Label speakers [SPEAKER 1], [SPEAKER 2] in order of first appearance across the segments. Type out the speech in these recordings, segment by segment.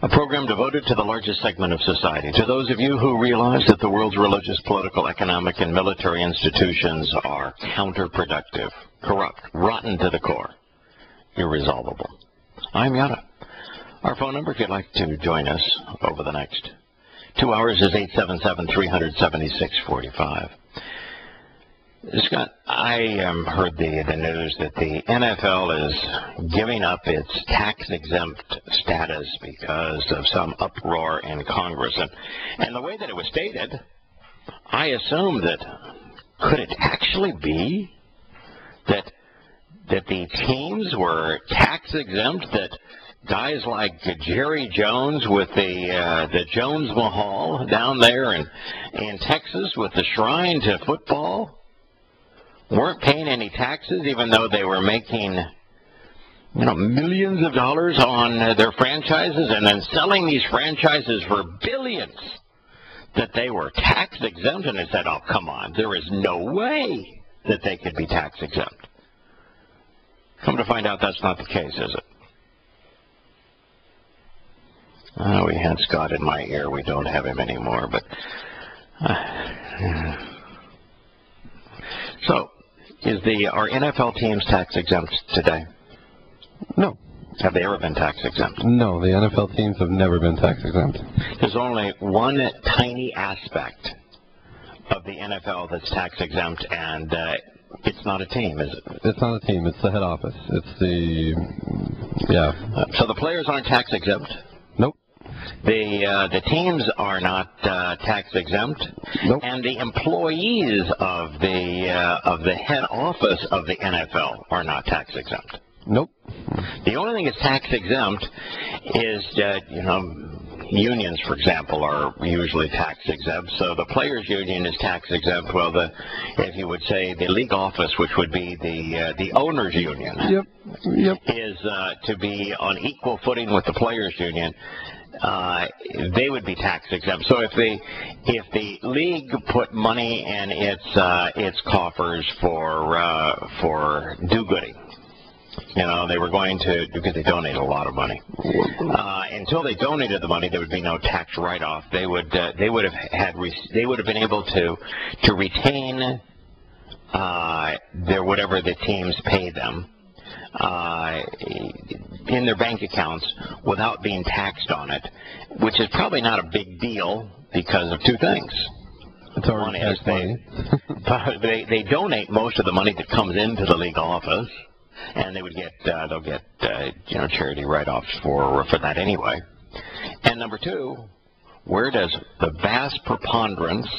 [SPEAKER 1] A program devoted to the largest segment of society. To those of you who realize that the world's religious, political, economic, and military institutions are counterproductive, corrupt, rotten to the core, irresolvable. I'm Yahowah. Our phone number, if you'd like to join us over the next 2 hours, is 877-376-45. Scott, I heard the news that the NFL is giving up its tax-exempt status because of some uproar in Congress. And the way that it was stated, I assumed that could it actually be that the teams were tax-exempt, that guys like Jerry Jones with the Jones Mahal down there in Texas with the Shrine to football weren't paying any taxes, even though they were making, millions of dollars on their franchises and then selling these franchises for billions, that they were tax exempt. And they said, oh, come on, there is no way that they could be tax exempt. Come to find out that's not the case, is it? We had Scott in my ear. We don't have him anymore, but so are NFL teams tax exempt today?
[SPEAKER 2] No.
[SPEAKER 1] Have they ever been tax exempt?
[SPEAKER 2] No, the NFL teams have never been tax exempt.
[SPEAKER 1] There's only one tiny aspect of the NFL that's tax exempt, and it's not a team, is it?
[SPEAKER 2] It's not a team. It's the head office. It's
[SPEAKER 1] So the players aren't tax exempt?
[SPEAKER 2] Nope.
[SPEAKER 1] The teams are not tax exempt,
[SPEAKER 2] nope.
[SPEAKER 1] And the employees of the head office of the NFL are not tax exempt.
[SPEAKER 2] Nope.
[SPEAKER 1] The only thing that's tax exempt is unions, for example, are usually tax exempt. So the players' union is tax exempt. Well, if you would say the league office, which would be the owners' union,
[SPEAKER 2] yep,
[SPEAKER 1] is to be on equal footing with the players' union. They would be tax exempt. So if the league put money in its coffers for do-gooding, they were going to, because they donate a lot of money. Until they donated the money, there would be no tax write-off. They would have been able to retain whatever the teams paid them in their bank accounts without being taxed on it, which is probably not a big deal because of two things. One is they donate most of the money that comes into the league office, and they'll get charity write-offs for that anyway. And number two, where does the vast preponderance,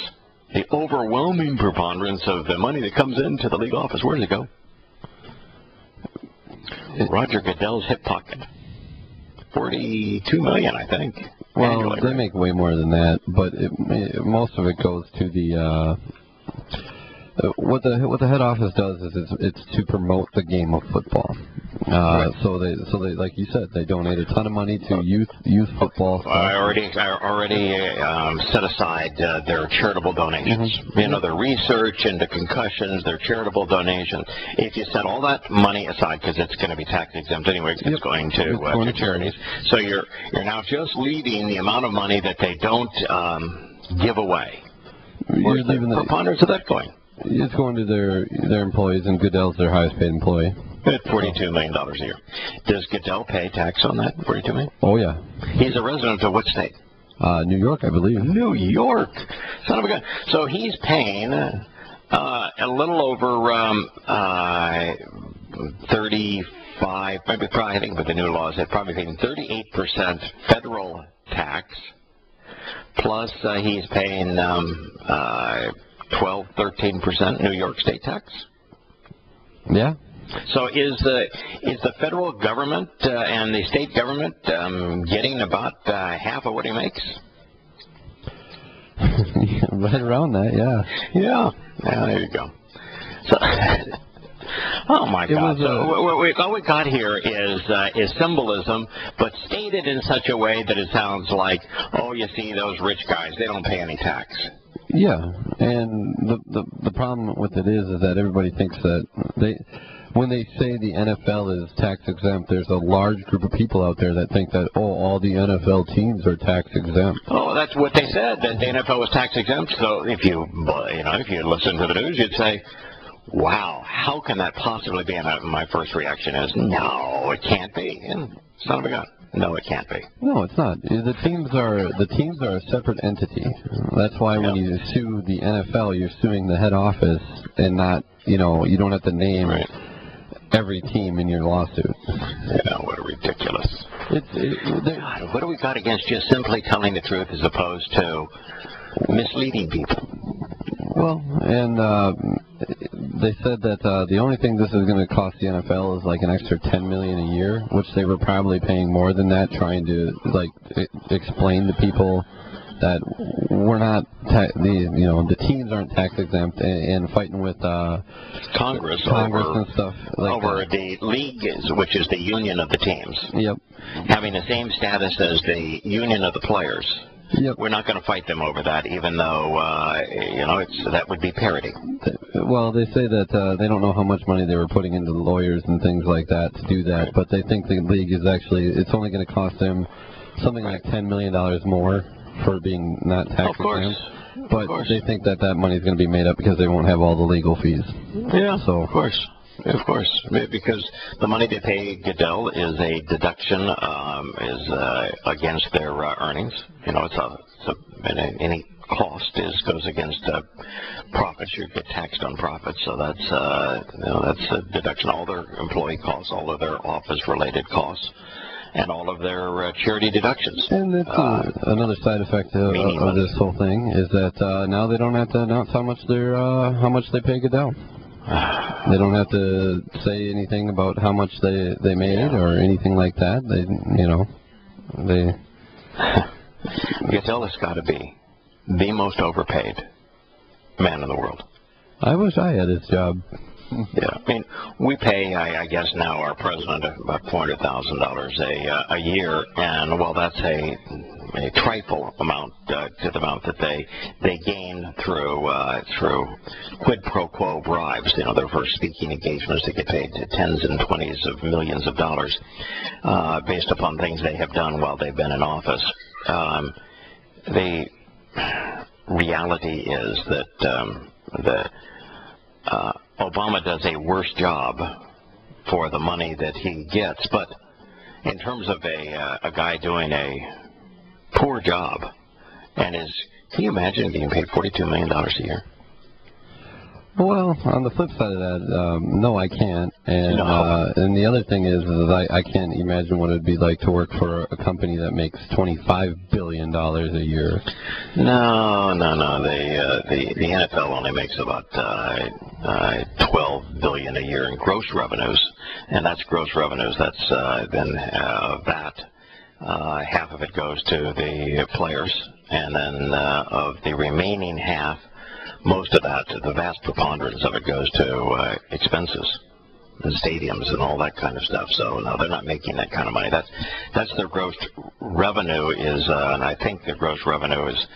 [SPEAKER 1] the overwhelming preponderance of the money that comes into the league office, where does it go? Roger Goodell's hip pocket. $42 million, I think.
[SPEAKER 2] Well,
[SPEAKER 1] annually,
[SPEAKER 2] they make way more than that, but most of it goes to the what the head office does is it's to promote the game of football.
[SPEAKER 1] Right.
[SPEAKER 2] So they like you said, they donate a ton of money to youth football.
[SPEAKER 1] I already set aside their charitable donations.
[SPEAKER 2] Mm-hmm.
[SPEAKER 1] Their research into concussions, their charitable donations. If you set all that money aside, because it's going to be tax exempt anyway, it's going to charities. So you're now just leaving the amount of money that they don't give away. Where's the preponderance of that going?
[SPEAKER 2] It's going to their employees, and Goodell's their highest paid employee.
[SPEAKER 1] At $42 million a year. Does Goodell pay tax on that, $42 million?
[SPEAKER 2] Oh, yeah.
[SPEAKER 1] He's a resident of what state?
[SPEAKER 2] New York, I believe.
[SPEAKER 1] New York. Son of a gun. So he's paying a little over 35, maybe probably, I think with the new laws, they're probably paying 38% federal tax, plus he's paying 12-13% New York state tax.
[SPEAKER 2] Yeah.
[SPEAKER 1] So is the federal government and the state government getting about half of what he makes?
[SPEAKER 2] Right around that, yeah.
[SPEAKER 1] Yeah, there you go. So, oh my God! All we got here is symbolism, but stated in such a way that it sounds like, oh, you see, those rich guys, they don't pay any tax.
[SPEAKER 2] Yeah, and the problem with it is that everybody thinks that when they say the NFL is tax exempt, there's a large group of people out there that think that, all the NFL teams are tax exempt.
[SPEAKER 1] Oh, that's what they said, that the NFL was tax exempt. So if you listen to the news, you'd say, wow, how can that possibly be? And my first reaction is, no, it can't be. And son of a gun. No, it can't be.
[SPEAKER 2] No, it's not. The teams are a separate entity. That's why when you sue the NFL, you're suing the head office, and not, you don't have to name every team in your lawsuit.
[SPEAKER 1] Yeah, what a ridiculous. God, what do we got against just simply telling the truth as opposed to misleading people?
[SPEAKER 2] Well, and they said that the only thing this is going to cost the NFL is like an extra $10 million a year, which they were probably paying more than that, trying to explain to people that we're not the teams aren't tax exempt, and fighting with
[SPEAKER 1] Congress over,
[SPEAKER 2] and stuff
[SPEAKER 1] over the league, which is the union of the teams.
[SPEAKER 2] Yep.
[SPEAKER 1] Having the same status as the union of the players.
[SPEAKER 2] Yep.
[SPEAKER 1] We're not going to fight them over that, even though that would be parity.
[SPEAKER 2] Well, they say that they don't know how much money they were putting into the lawyers and things like that to do that, but they think the league is it's only going to cost them something like $10 million more for being not tax exempt. But they think that money is going to be made up because they won't have all the legal fees.
[SPEAKER 1] Yeah, so of course. Of course, because the money they pay Goodell is a deduction, against their earnings. Any cost goes against profits. You get taxed on profits, so that's a deduction. All their employee costs, all of their office-related costs, and all of their charity deductions.
[SPEAKER 2] And that's another side effect of this whole thing is that now they don't have to announce how much they pay Goodell. They don't have to say anything about how much they made or anything like that.
[SPEAKER 1] Goodell has got to be the most overpaid man in the world.
[SPEAKER 2] I wish I had his job.
[SPEAKER 1] Yeah, I mean, we pay, I guess now, our president about $400,000 a year, and that's a trifle amount to the amount that they gain through quid pro quo bribes. Their first speaking engagements, they get paid tens and twenties of millions of dollars based upon things they have done while they've been in office. The reality is that Obama does a worse job for the money that he gets, but in terms of a guy doing a poor job, and can you imagine getting paid $42 million a year?
[SPEAKER 2] Well, on the flip side of that, no, I can't. And and the other thing is I can't imagine what it would be like to work for a company that makes $25 billion a year.
[SPEAKER 1] No. The NFL only makes about $12 billion a year in gross revenues, and that's gross revenues. That's then that half of it goes to the players, and then of the remaining half, most of that, the vast preponderance of it, goes to expenses and stadiums and all that kind of stuff. So no, they're not making that kind of money. That's their gross revenue is, and I think their gross revenue is,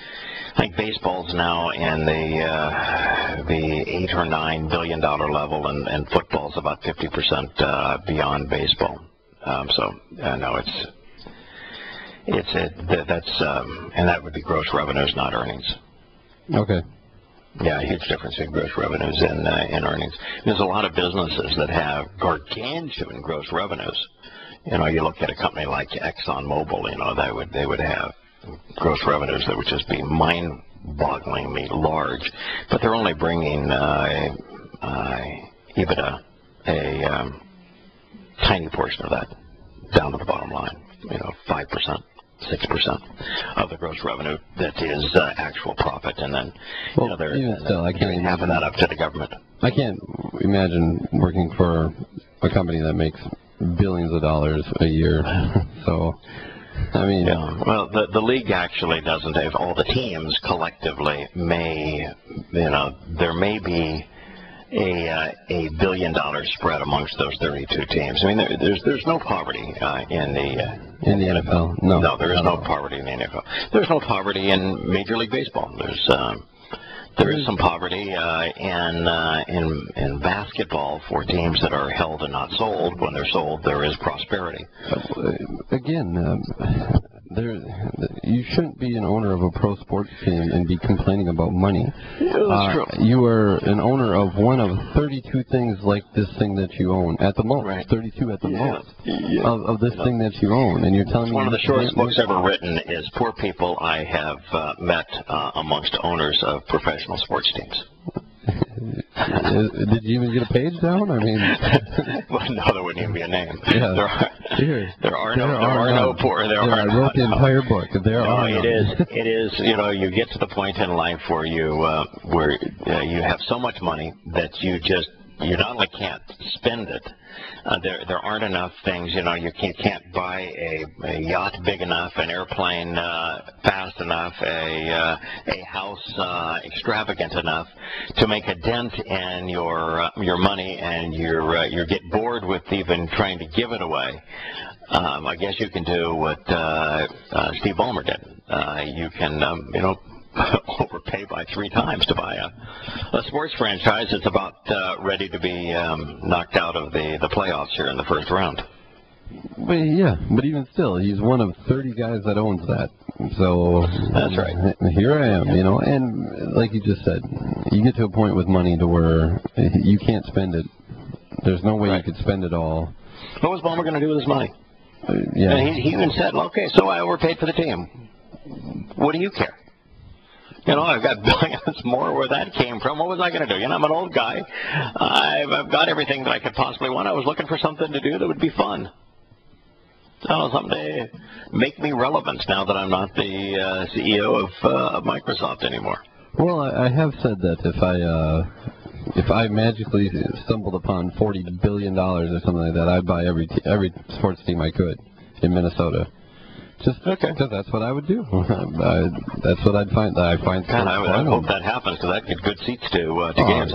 [SPEAKER 1] I think baseball's now in the $8 or $9 billion level, and football's about 50% beyond baseball. No, and that would be gross revenues, not earnings.
[SPEAKER 2] Okay.
[SPEAKER 1] Yeah, huge difference in gross revenues and in earnings. There's a lot of businesses that have gargantuan gross revenues. You look at a company like ExxonMobil, they would have gross revenues that would just be mind-bogglingly large, but they're only bringing EBITDA, a tiny portion of that, down to the bottom line. 5%. 6% of the gross revenue that is actual profit, and then
[SPEAKER 2] even still, I can't
[SPEAKER 1] half of that up to the government.
[SPEAKER 2] I can't imagine working for a company that makes billions of dollars a year. So, I mean,
[SPEAKER 1] the league actually doesn't have all the teams collectively. There may be a $1 billion spread amongst those 32 teams. I mean, there's no poverty in the
[SPEAKER 2] NFL. No,
[SPEAKER 1] there is no poverty in the NFL. There's no poverty in Major League Baseball. There's There is some poverty in basketball for teams that are held and not sold. When they're sold, there is prosperity.
[SPEAKER 2] Again, you shouldn't be an owner of a pro sports team and be complaining about money.
[SPEAKER 1] Yeah, that's true.
[SPEAKER 2] You are an owner of one of 32 things like this thing that you own at the most.
[SPEAKER 1] Right.
[SPEAKER 2] 32 at the most of this thing that you own, and you're telling me
[SPEAKER 1] one of the shortest books ever written is "Poor People I Have Met Amongst Owners of Professional Sports Teams."
[SPEAKER 2] Did you even get a page down? I mean,
[SPEAKER 1] well, no, there wouldn't even be a name.
[SPEAKER 2] Yeah.
[SPEAKER 1] There are no poor.
[SPEAKER 2] I wrote the entire book.
[SPEAKER 1] It is. You know, you get to the point in life where you have so much money that you not only can't spend it. There aren't enough things. You know, you can't buy a yacht big enough, an airplane fast enough, a house extravagant enough to make a dent in your money, and you get bored with even trying to give it away. I guess you can do what Steve Ballmer did. You can overpay by 3 times to buy a sports franchise that's about ready to be knocked out of the playoffs here in the first round.
[SPEAKER 2] But even still, he's one of 30 guys that owns that. So
[SPEAKER 1] that's right.
[SPEAKER 2] Here I am, and like you just said, you get to a point with money to where you can't spend it. There's no way you could spend it all.
[SPEAKER 1] What was Ballmer going to do with his money?
[SPEAKER 2] Yeah.
[SPEAKER 1] And he even said, okay, so I overpaid for the team. What do you care? I've got billions more where that came from. What was I going to do? I'm an old guy. I've got everything that I could possibly want. I was looking for something to do that would be fun. Something to make me relevant now that I'm not the CEO of Microsoft anymore.
[SPEAKER 2] Well, I have said that if I magically stumbled upon $40 billion or something like that, I'd buy every sports team I could in Minnesota. Just because that's what I would do. That's what I'd find. I
[SPEAKER 1] hope that happens, because I'd get good seats to games.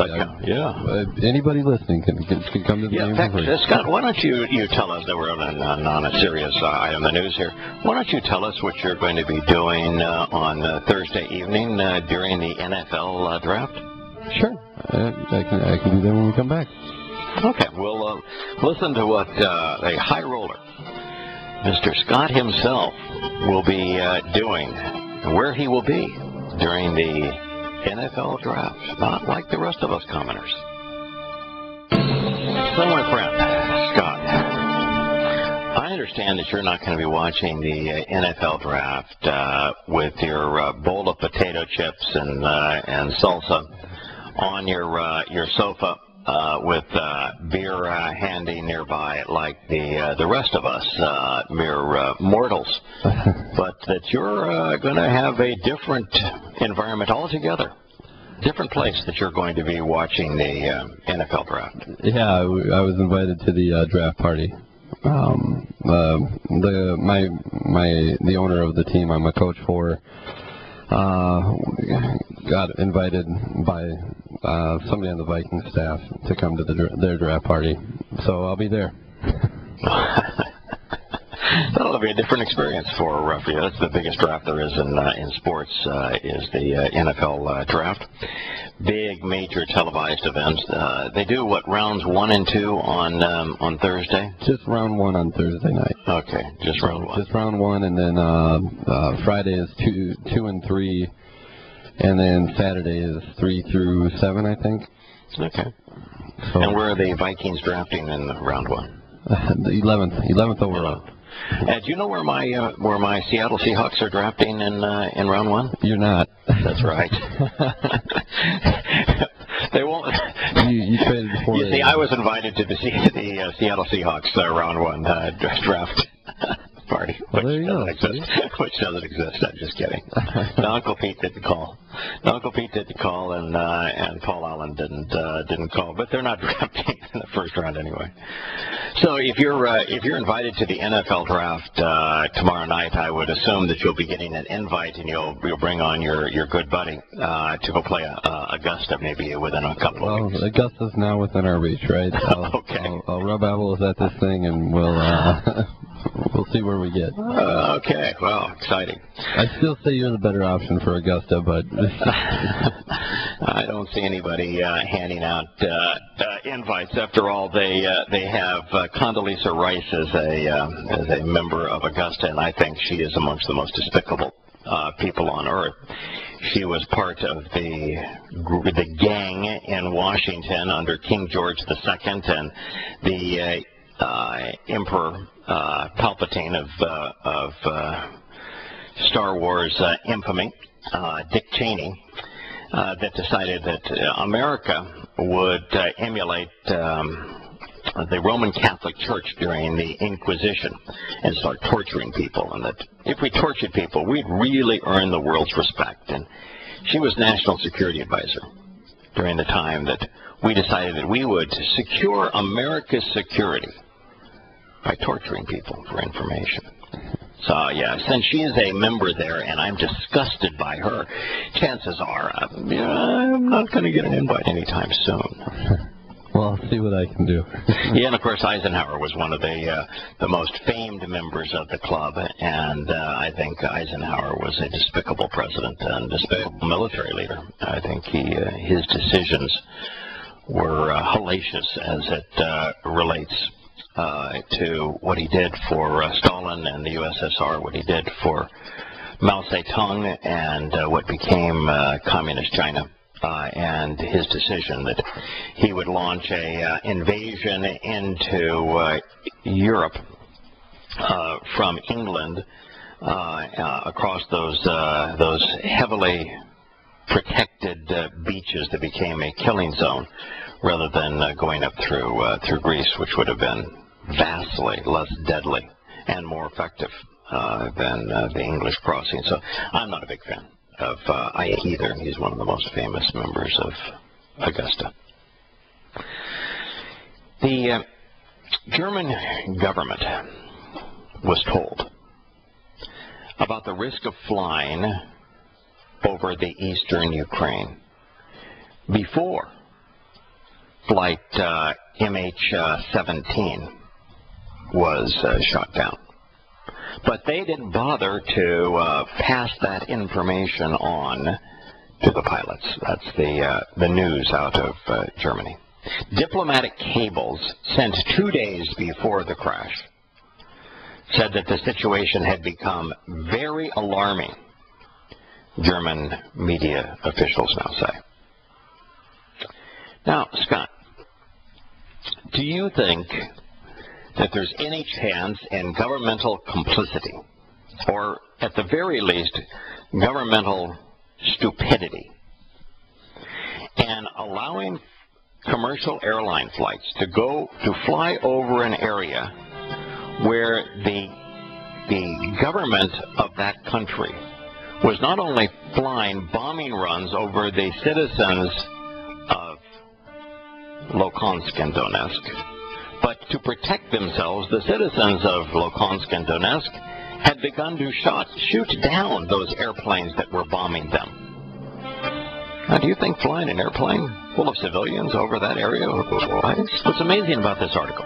[SPEAKER 2] Anybody listening can come to the game for free.
[SPEAKER 1] Scott, why don't you tell us that we're on a serious item in the news here? Why don't you tell us what you're going to be doing on Thursday evening during the NFL draft?
[SPEAKER 2] Sure, I can do that when we come back.
[SPEAKER 1] Okay, we'll listen to what a high roller, Mr. Scott himself, will be doing, where he will be during the NFL draft, not like the rest of us commoners. So, my friend, Scott, I understand that you're not going to be watching the NFL draft with your bowl of potato chips and salsa on your sofa. With beer handy nearby, like the rest of us, mere mortals, but that you're going to have a different environment altogether, different place that you're going to be watching the NFL draft.
[SPEAKER 2] Yeah, I was invited to the draft party. The owner of the team I'm a coach for got invited by somebody on the Vikings staff to come to their draft party, so I'll be there.
[SPEAKER 1] That'll be a different experience for you. That's the biggest draft there is in sports, is the NFL draft. Big, major televised events. They do rounds 1 and 2 on Thursday?
[SPEAKER 2] Just round 1 on Thursday night.
[SPEAKER 1] Okay, just round 1.
[SPEAKER 2] Just round 1, and then Friday is 2 and 3. And then Saturday is 3 through 7, I think.
[SPEAKER 1] Okay. So, and where are the Vikings drafting in round 1?
[SPEAKER 2] The 11th overall.
[SPEAKER 1] Do you know where my Seattle Seahawks are drafting in round 1?
[SPEAKER 2] You're not.
[SPEAKER 1] That's right. They won't.
[SPEAKER 2] You traded before.
[SPEAKER 1] You see, I was invited to the Seattle Seahawks round 1 draft party, which doesn't exist. I'm just kidding. Uncle Pete didn't call. Uncle Pete didn't call, and Paul Allen didn't call. But they're not drafting in the first round anyway. So if you're invited to the NFL draft tomorrow night, I would assume that you'll be getting an invite, and you'll bring on your good buddy to go play Augusta maybe within a couple of weeks.
[SPEAKER 2] Augusta's now within our reach, right?
[SPEAKER 1] Okay.
[SPEAKER 2] I'll rub elbows at this thing, and we'll we'll see where we get.
[SPEAKER 1] Okay, well, exciting.
[SPEAKER 2] I still say you're the better option for Augusta, but
[SPEAKER 1] I don't see anybody handing out invites. After all, they have Condoleezza Rice as a member of Augusta, and I think she is amongst the most despicable people on earth. She was part of the gang in Washington under King George II and the Emperor Palpatine of Star Wars infamy, Dick Cheney, that decided that America would emulate the Roman Catholic Church during the Inquisition and start torturing people, and that if we tortured people, we'd really earn the world's respect. And she was National Security Advisor during the time that we decided that we would secure America's security by torturing people for information. So, yeah, since she is a member there and I'm disgusted by her, chances are I'm not going to get an invite anytime soon.
[SPEAKER 2] Well, I'll see what I can do.
[SPEAKER 1] Yeah, and of course Eisenhower was one of the most famed members of the club, and I think Eisenhower was a despicable president and despicable military leader. I think his decisions were hellacious as it relates to what he did for Stalin and the USSR, what he did for Mao Zedong, and what became Communist China. And his decision that he would launch a invasion into Europe from England across those heavily protected beaches that became a killing zone, rather than going up through Greece, which would have been vastly less deadly and more effective than the English crossing. So I'm not a big fan of Ike either. He's one of the most famous members of Augusta. The German government was told about the risk of flying over the eastern Ukraine before Flight MH17 was shot down. But they didn't bother to pass that information on to the pilots. That's the news out of Germany. Diplomatic cables sent 2 days before the crash said that the situation had become very alarming, German media officials now say. Now, Scott, do you think that there's any chance in governmental complicity, or at the very least, governmental stupidity, and allowing commercial airline flights to fly over an area where the government of that country was not only flying bombing runs over the citizens of Luhansk and Donetsk, but to protect themselves, the citizens of Luhansk and Donetsk had begun to shoot down those airplanes that were bombing them. Now, do you think flying an airplane full of civilians over that area? What's amazing about this article,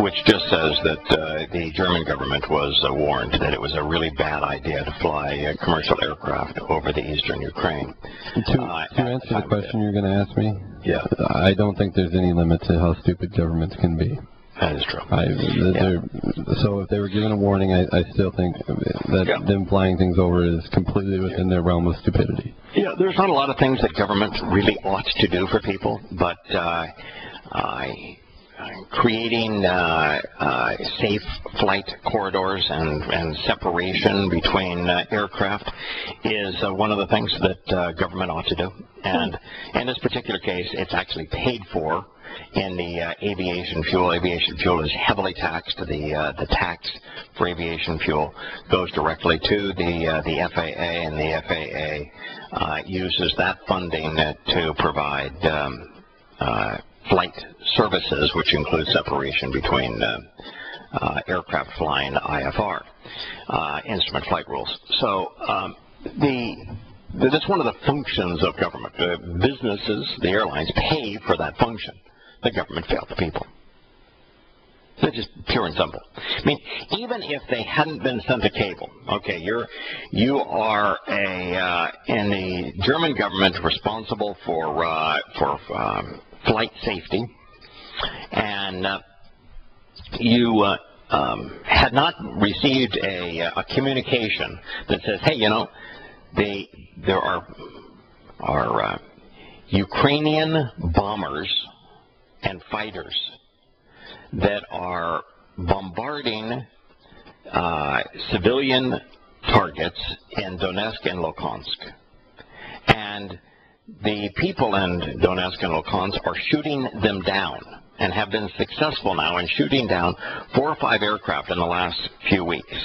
[SPEAKER 1] which just says that the German government was warned that it was a really bad idea to fly commercial aircraft over the eastern Ukraine.
[SPEAKER 2] To answer the question you're going to ask me,
[SPEAKER 1] yeah,
[SPEAKER 2] I don't think there's any limit to how stupid governments can be.
[SPEAKER 1] That is true.
[SPEAKER 2] So if they were given a warning, I still think that them flying things over is completely within their realm of stupidity.
[SPEAKER 1] Yeah, there's not a lot of things that government really ought to do for people, but creating safe flight corridors and separation between aircraft is one of the things that government ought to do. And in this particular case, it's actually paid for in the aviation fuel. Aviation fuel is heavily taxed. The tax for aviation fuel goes directly to the FAA, and the FAA uses that funding to provide flight services, which include separation between aircraft flying IFR, instrument flight rules. So that's one of the functions of government. Businesses, the airlines, pay for that function. The government failed the people. So just pure and simple. I mean, even if they hadn't been sent a cable, okay, you are in the German government responsible for flight safety, and you had not received a communication that says, hey, you know, there are Ukrainian bombers and fighters that are bombarding civilian targets in Donetsk and Luhansk. And the people in Donetsk and Luhansk are shooting them down and have been successful now in shooting down 4 or 5 aircraft in the last few weeks.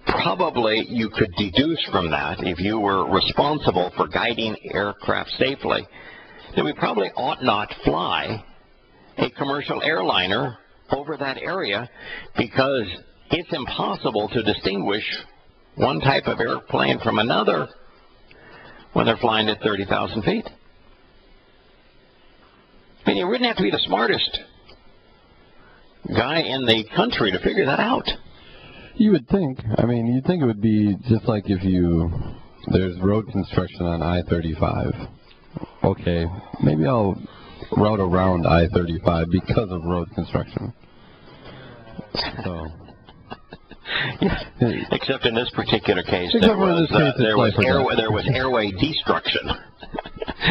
[SPEAKER 1] Probably you could deduce from that, if you were responsible for guiding aircraft safely, that we probably ought not fly a commercial airliner over that area, because it's impossible to distinguish one type of airplane from another when they're flying at 30,000 feet. I mean, you wouldn't have to be the smartest guy in the country to figure that out.
[SPEAKER 2] You would think. I mean, you'd think it would be just like if there's road construction on I-35. Okay, maybe I'll route around I-35 because of road construction. So,
[SPEAKER 1] yeah. Except in this particular case, there was airway destruction.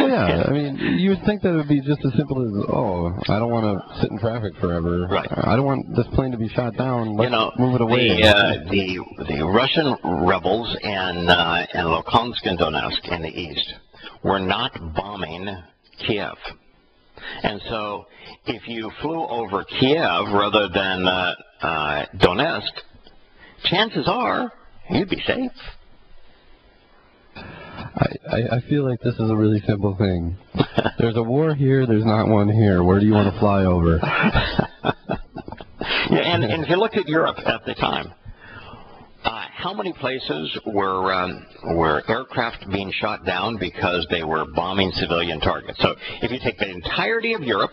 [SPEAKER 2] Well, yeah, I mean, you would think that it would be just as simple as, oh, I don't want to sit in traffic forever.
[SPEAKER 1] Right.
[SPEAKER 2] I don't want this plane to be shot down. Let's move it away.
[SPEAKER 1] The Russian rebels in Luhansk and Donetsk in the east were not bombing Kiev. And so if you flew over Kiev rather than Donetsk, chances are you'd be safe.
[SPEAKER 2] I feel like this is a really simple thing. There's a war here, there's not one here. Where do you want to fly over?
[SPEAKER 1] Yeah, and if you look at Europe at the time, how many places were aircraft being shot down because they were bombing civilian targets? So if you take the entirety of Europe,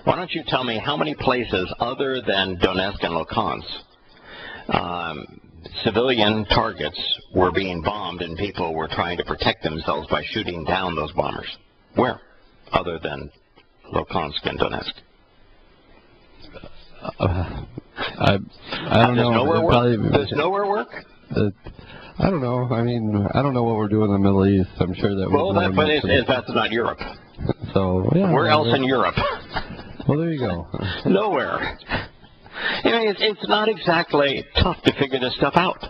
[SPEAKER 1] why don't you tell me how many places other than Donetsk and Luhansk civilian targets were being bombed and people were trying to protect themselves by shooting down those bombers? Where, other than Luhansk and Donetsk?
[SPEAKER 2] I don't know.
[SPEAKER 1] Does nowhere work?
[SPEAKER 2] I don't know. I mean, I don't know what we're doing in the Middle East. I'm sure that.
[SPEAKER 1] Well, that's not Europe.
[SPEAKER 2] So yeah.
[SPEAKER 1] Where else in Europe?
[SPEAKER 2] Well, there you go.
[SPEAKER 1] Nowhere. You know, it's not exactly tough to figure this stuff out.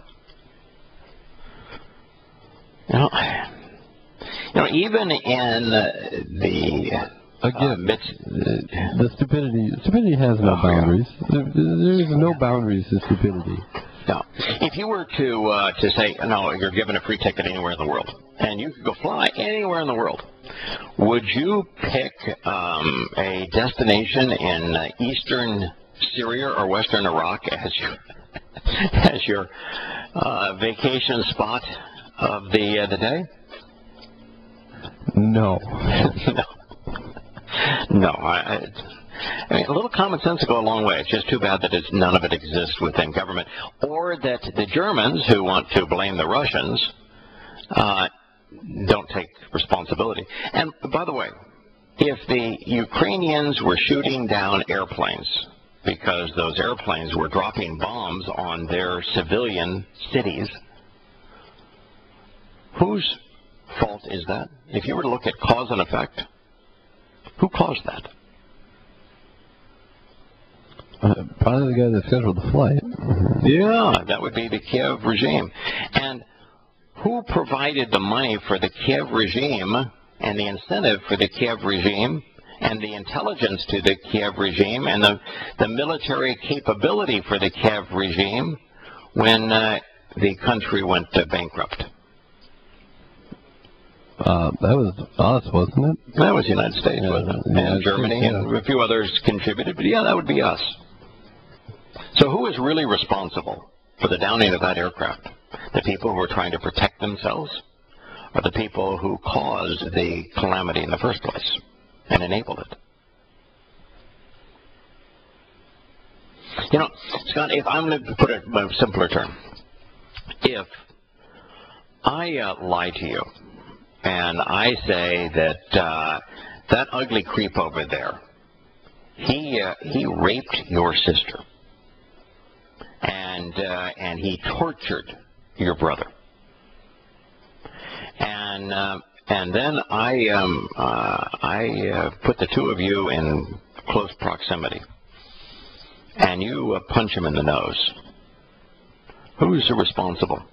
[SPEAKER 1] You know, even in
[SPEAKER 2] the stupidity has no boundaries. There's no boundaries to stupidity.
[SPEAKER 1] No. If you were to say, no, you're given a free ticket anywhere in the world, and you could go fly anywhere in the world, would you pick a destination in eastern Syria or western Iraq as your vacation spot of the day?
[SPEAKER 2] No.
[SPEAKER 1] No. I mean, a little common sense will go a long way. It's just too bad that none of it exists within government, or that the Germans, who want to blame the Russians, don't take responsibility. And by the way, if the Ukrainians were shooting down airplanes because those airplanes were dropping bombs on their civilian cities, whose fault is that? If you were to look at cause and effect, who caused that?
[SPEAKER 2] Probably the guy that scheduled the flight.
[SPEAKER 1] Yeah, that would be the Kiev regime. And who provided the money for the Kiev regime and the incentive for the Kiev regime and the intelligence to the Kiev regime and the military capability for the Kiev regime when the country went bankrupt?
[SPEAKER 2] That was us, wasn't it?
[SPEAKER 1] That was the United States, wasn't it? And Germany, and a few others contributed, but yeah, that would be us. So who is really responsible for the downing of that aircraft? The people who were trying to protect themselves, or the people who caused the calamity in the first place and enabled it? You know, Scott, if I'm going to put it in a simpler term, if I lie to you and I say that that ugly creep over there, he raped your sister, and he tortured your brother, and then I put the two of you in close proximity, and you punch him in the nose. Who's responsible?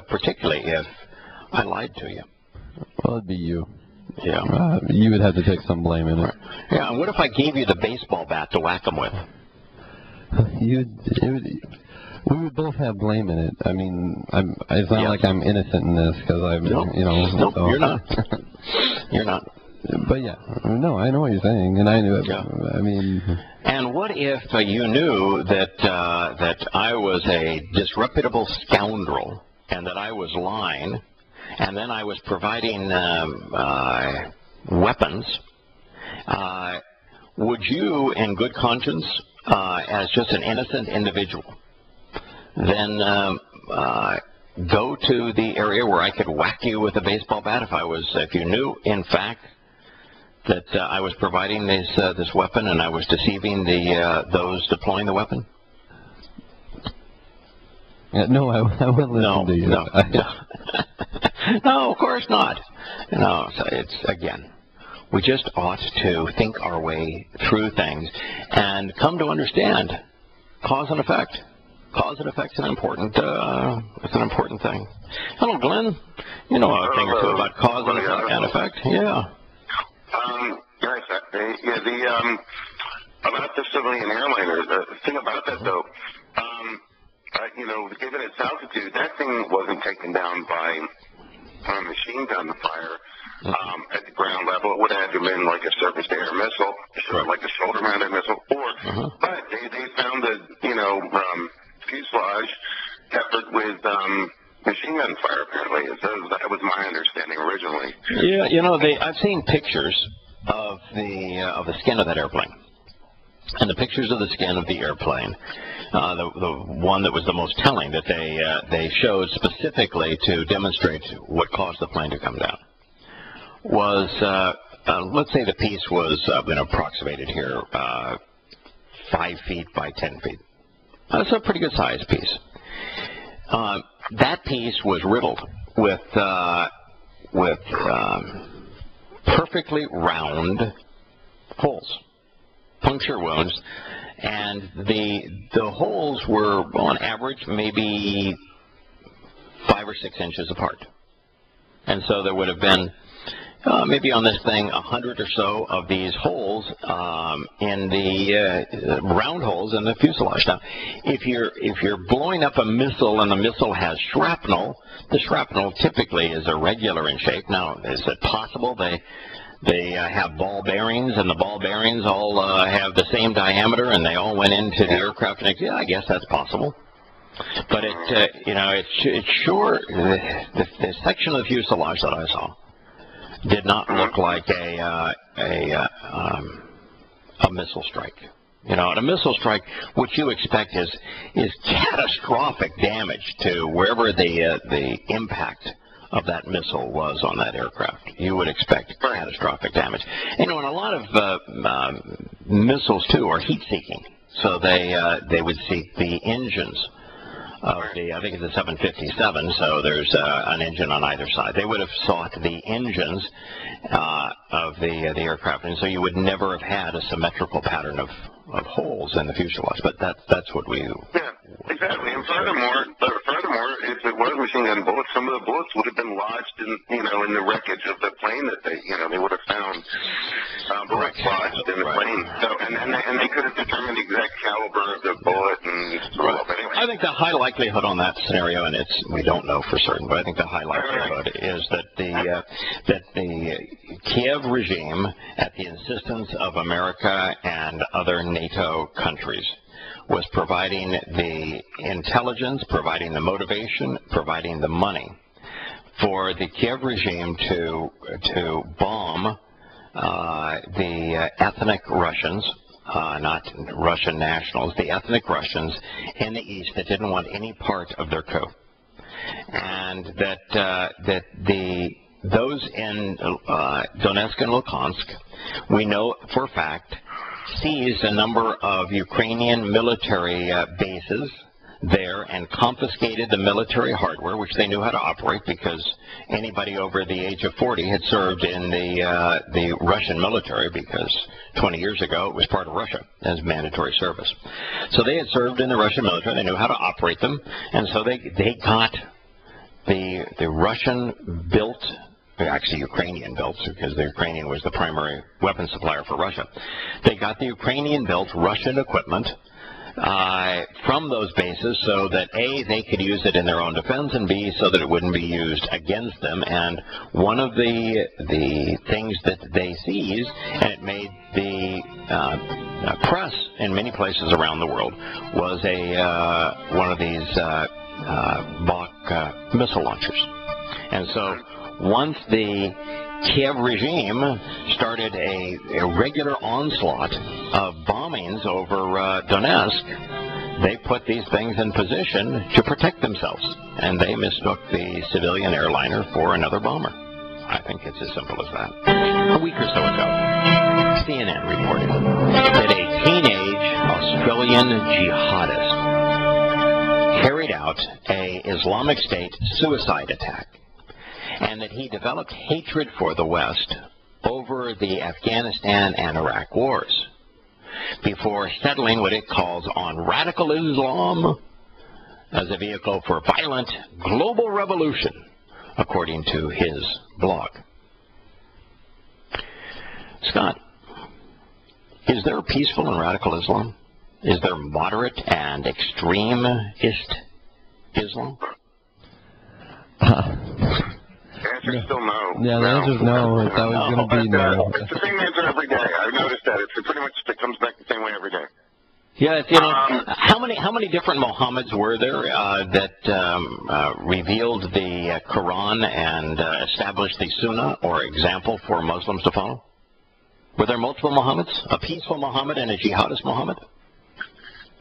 [SPEAKER 1] Particularly if I lied to you.
[SPEAKER 2] Well, it'd be you.
[SPEAKER 1] Yeah.
[SPEAKER 2] You would have to take some blame in it.
[SPEAKER 1] Yeah, and what if I gave you the baseball bat to whack him with?
[SPEAKER 2] We would both have blame in it. I mean, it's not like I'm innocent in this because I'm,
[SPEAKER 1] Nope.
[SPEAKER 2] you know.
[SPEAKER 1] Nope,
[SPEAKER 2] so.
[SPEAKER 1] you're not. You're not.
[SPEAKER 2] But yeah, no, I know what you're saying, and I knew it.
[SPEAKER 1] Yeah.
[SPEAKER 2] I mean.
[SPEAKER 1] And what if you knew that I was a disreputable scoundrel and that I was lying, and then I was providing weapons? Would you, in good conscience, as just an innocent individual, then go to the area where I could whack you with a baseball bat if you knew, in fact, that I was providing this weapon and I was deceiving those deploying the weapon?
[SPEAKER 2] No, I wouldn't listen to you.
[SPEAKER 1] No, no, of course not. No, so it's, again, we just ought to think our way through things and come to understand cause and effect. Cause and effect is an important thing. Hello, Glenn. You know a thing or two about cause and effect. Yeah.
[SPEAKER 3] About the civilian airliner, the thing about that though, given its altitude, that thing wasn't taken down by machine gun fire at the ground level. It would have been like a surface-to-air missile, like a shoulder-mounted missile, but they found the fuselage covered with machine gun fire. Apparently, so that was my understanding originally.
[SPEAKER 1] Yeah, I've seen pictures of the skin of that airplane. And the pictures of the skin of the airplane, the one that was the most telling that they showed specifically to demonstrate what caused the plane to come down, was, let's say the piece was approximated here 5 feet by 10 feet. That's a pretty good size piece. That piece was riddled with perfectly round holes, puncture wounds, and the holes were on average maybe 5 or 6 inches apart. And so there would have been maybe on this thing 100 or so of these holes in the round holes in the fuselage. Now, if you're blowing up a missile and the missile has shrapnel, the shrapnel typically is irregular in shape. Now, is it possible they have ball bearings and the ball bearings all have the same diameter and they all went into the aircraft? Yeah, I guess that's possible. But it's sure the section of the fuselage that I saw did not look like a missile strike. And a missile strike, what you expect is catastrophic damage to wherever the impact of that missile was on that aircraft. You would expect catastrophic damage. And a lot of missiles too are heat-seeking, so they would seek the engines of I think it's a 757, so there's an engine on either side. They would have sought the engines of the aircraft, and so you would never have had a symmetrical pattern of holes in the fuselage. But that's what we...
[SPEAKER 3] Yeah, exactly. And furthermore, if it was machine gun bullets, some of the bullets would have been lodged in the wreckage of the plane that they would have found bullets lodged in the plane. So and they could have determined the exact caliber of the bullet and anyway.
[SPEAKER 1] I think the high likelihood on that scenario, and we don't know for certain, but I think the high likelihood is that the Kiev regime, at the insistence of America and other NATO countries, was providing the intelligence, providing the motivation, providing the money for the Kiev regime to bomb the ethnic Russians not Russian nationals, the ethnic Russians in the East that didn't want any part of their coup. And that those in Donetsk and Luhansk, we know for a fact, seized a number of Ukrainian military bases there and confiscated the military hardware, which they knew how to operate because anybody over the age of 40 had served in the Russian military, because 20 years ago it was part of Russia as mandatory service. So they had served in the Russian military, they knew how to operate them, and so they got the Russian-built, actually Ukrainian-built, because the Ukrainian was the primary weapon supplier for Russia. They got the Ukrainian-built Russian equipment from those bases so that A, they could use it in their own defense, and B, so that it wouldn't be used against them. And one of the things that they seized, and it made the press in many places around the world, was one of these Bach missile launchers. And so once the Kiev regime started a regular onslaught of bombings over Donetsk, they put these things in position to protect themselves, and they mistook the civilian airliner for another bomber. I think it's as simple as that. A week or so ago, CNN reported that a teenage Australian jihadist carried out an Islamic State suicide attack, and that he developed hatred for the West over the Afghanistan and Iraq wars before settling what it calls on radical Islam as a vehicle for violent global revolution, according to his blog. Scott, is there peaceful and radical Islam? Is there moderate and extremist Islam?
[SPEAKER 3] The answer is still no.
[SPEAKER 2] Yeah, the answer is no. It's always going to be no.
[SPEAKER 3] It's the same answer every day. I've noticed that. It pretty much comes back the same way every day.
[SPEAKER 1] Yeah, you know, how many different Mohammeds were there that revealed the Quran and established the Sunnah, or example for Muslims to follow? Were there multiple Mohammeds? A peaceful Mohammed and a jihadist Mohammed?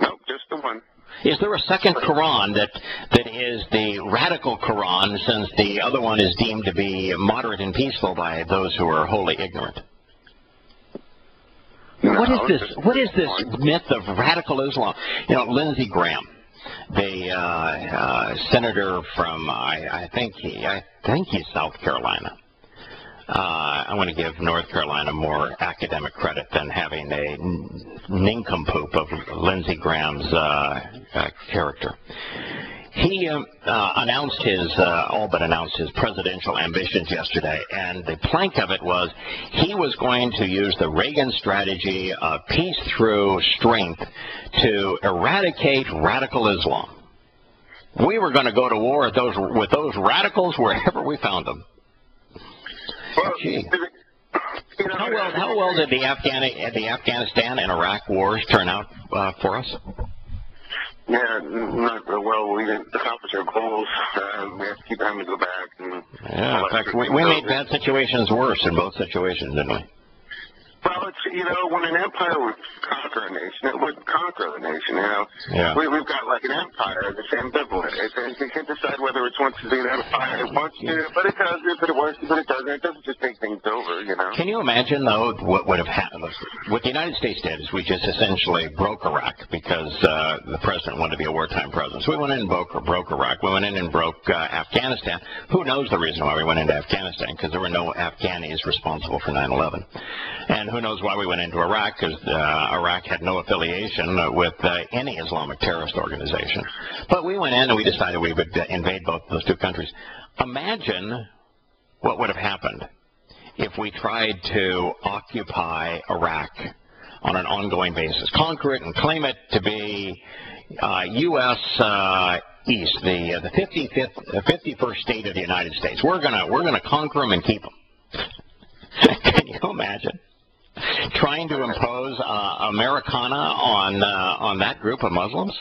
[SPEAKER 3] No, just the one.
[SPEAKER 1] Is there a second Quran that is the radical Quran, since the other one is deemed to be moderate and peaceful by those who are wholly ignorant?
[SPEAKER 3] No,
[SPEAKER 1] What is this myth of radical Islam? You know, Lindsey Graham, the senator from I think he's South Carolina. I want to give North Carolina more academic credit than having a nincompoop of Lindsey Graham's character. He announced all but announced his presidential ambitions yesterday, and the plank of it was he was going to use the Reagan strategy of peace through strength to eradicate radical Islam. We were going to go to war with those radicals wherever we found them.
[SPEAKER 3] Well,
[SPEAKER 1] Gee. How well did the Afghanistan and Iraq wars turn out for us?
[SPEAKER 3] Yeah, not real well. We didn't accomplish our goals. We have to keep having to go back.
[SPEAKER 1] Yeah, in fact, we made bad situations worse in both situations, didn't we?
[SPEAKER 3] Well, it's, you know, when an empire would conquer a nation, it would conquer the nation, you know.
[SPEAKER 1] Yeah.
[SPEAKER 3] We've got like an empire that's ambivalent. It can't decide whether it wants to be an empire. It wants to, but it does. But it wants to, but it doesn't. It doesn't just take things over, you know.
[SPEAKER 1] Can you imagine, though, what would have happened? What the United States did is we just essentially broke Iraq because the president wanted to be a wartime president. So we went in and broke Iraq. We went in and broke Afghanistan. Who knows the reason why we went into Afghanistan? Because there were no Afghanis responsible for 9/11. And who knows why we went into Iraq? Because Iraq had no affiliation with any Islamic terrorist organization. But we went in and we decided we would invade both those two countries. Imagine what would have happened if we tried to occupy Iraq on an ongoing basis, conquer it and claim it to be U.S. East, the 51st state of the United States. We're gonna conquer them and keep them. Can you imagine trying to impose Americana on that group of Muslims?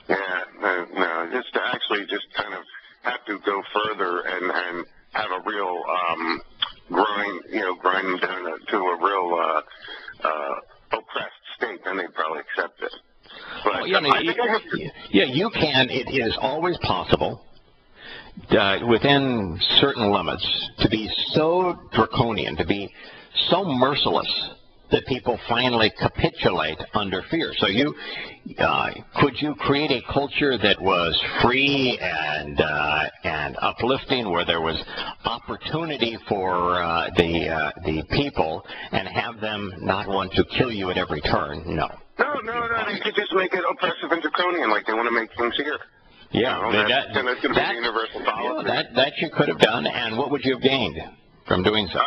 [SPEAKER 3] Yeah, no, just kind of have to go further and have a real grind them down to a real oppressed state, then they'd probably accept it. But
[SPEAKER 1] well, you can. It is always possible, within certain limits, to be so draconian, to be so merciless that people finally capitulate under fear. So could you create a culture that was free and uplifting, where there was opportunity for the people, and have them not want to kill you at every turn? No.
[SPEAKER 3] No. They could just make it oppressive and draconian, like they want to make things here.
[SPEAKER 1] Yeah,
[SPEAKER 3] that's going to be the universal policy.
[SPEAKER 1] That you could have done, and what would you have gained from doing so?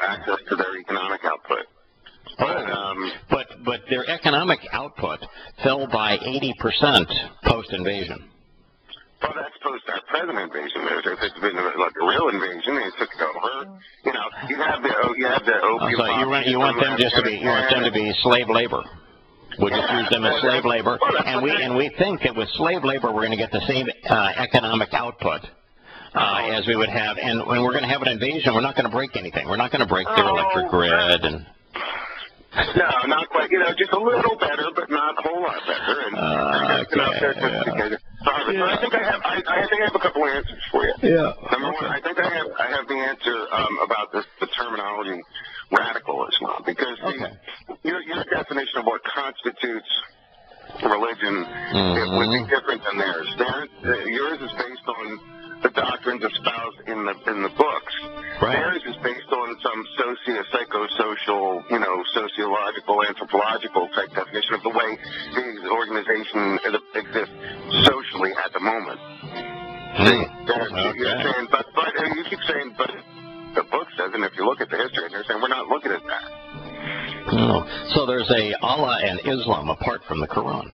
[SPEAKER 1] Access to their economic output. But their economic output fell by 80% post-invasion.
[SPEAKER 3] Well, that's post-president invasion. If it's been like a real invasion, they took it over. You know, you have the opium.
[SPEAKER 1] So you want them to be slave labor. We'll just use them as slave labor, and we think that with slave labor we're going to get the same economic output as we would have, and when we're going to have an invasion, we're not going to break anything. We're not going to break their electric grid. And
[SPEAKER 3] no, not quite. You know, just a little better, but not a whole lot better. And I think I have a couple answers for you.
[SPEAKER 2] Yeah.
[SPEAKER 3] Number one, I think I have the answer about the terminology radical Islam, because your definition of what constitutes religion it would be different than theirs. Yours is based on the doctrines espoused in the books.
[SPEAKER 1] Right.
[SPEAKER 3] Theirs is based on some psychosocial, sociological, anthropological type definition of the way the organization exists socially at the moment. You're saying, but you keep saying, but the book says, and if you look at the history, and they're saying we're not looking at that.
[SPEAKER 1] So there's a Allah and Islam apart from the Quran.